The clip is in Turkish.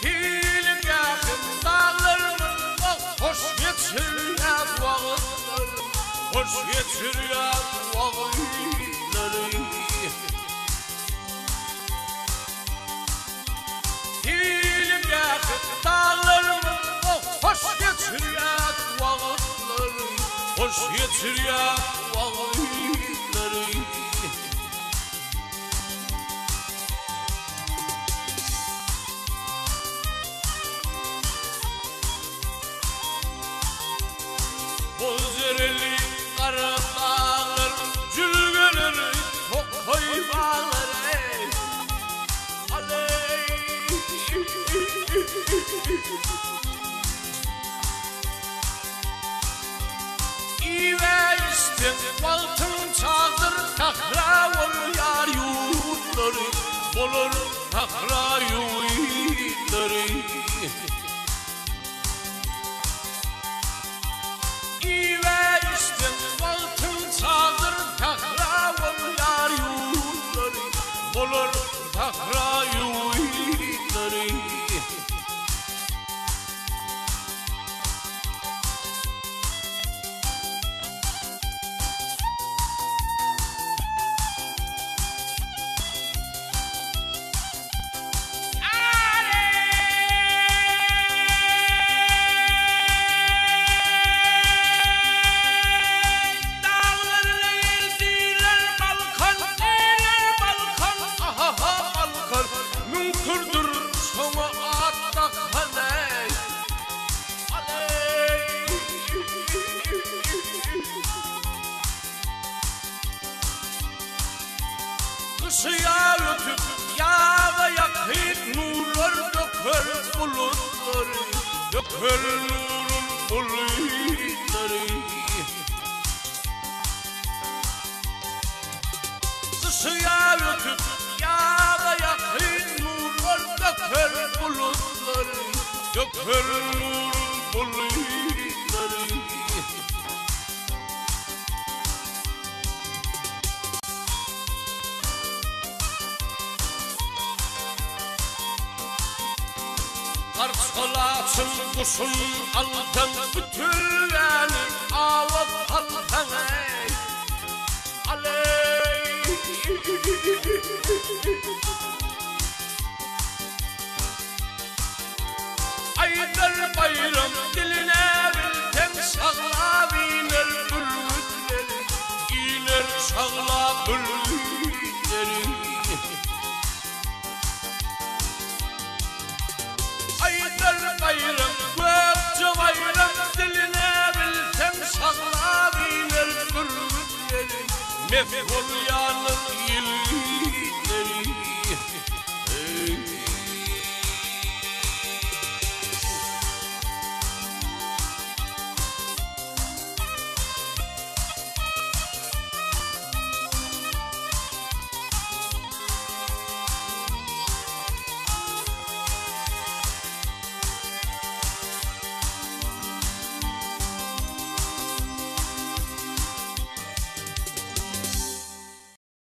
Fiilim yakın dağlarının hoş geçiryen vakitleri, hoş geçiryen vakitleri. Fiilim yakın dağlarının hoş geçiryen vakitleri, hoş geçiryen vakitleri. Bozereli kara dağlar, cülgeleri tokoy bağlar ey. Aley. İve isten altın çağdır, tahra ol yar yurtları, olur tahra yurtları. İve isten altın çağdır, tahra ol yar yurtları, olur tahra yurtları. Kışıya ötüp yağda yakıp nurlar döker bulutları, döker nurun bulutları. Kışıya ötüp yağda yakıp nurlar döker bulutları, döker nurun bulutları. Karşılasın kuşun altın, bütünlerini alıp altın ey. Aley. Aydar bayram diline bilten sağla biner bülbülleri, iner sağla bülbülleri. Aydar bayram, gökçe bayram, diline bilten sağla biner bülbülleri, mefhul yan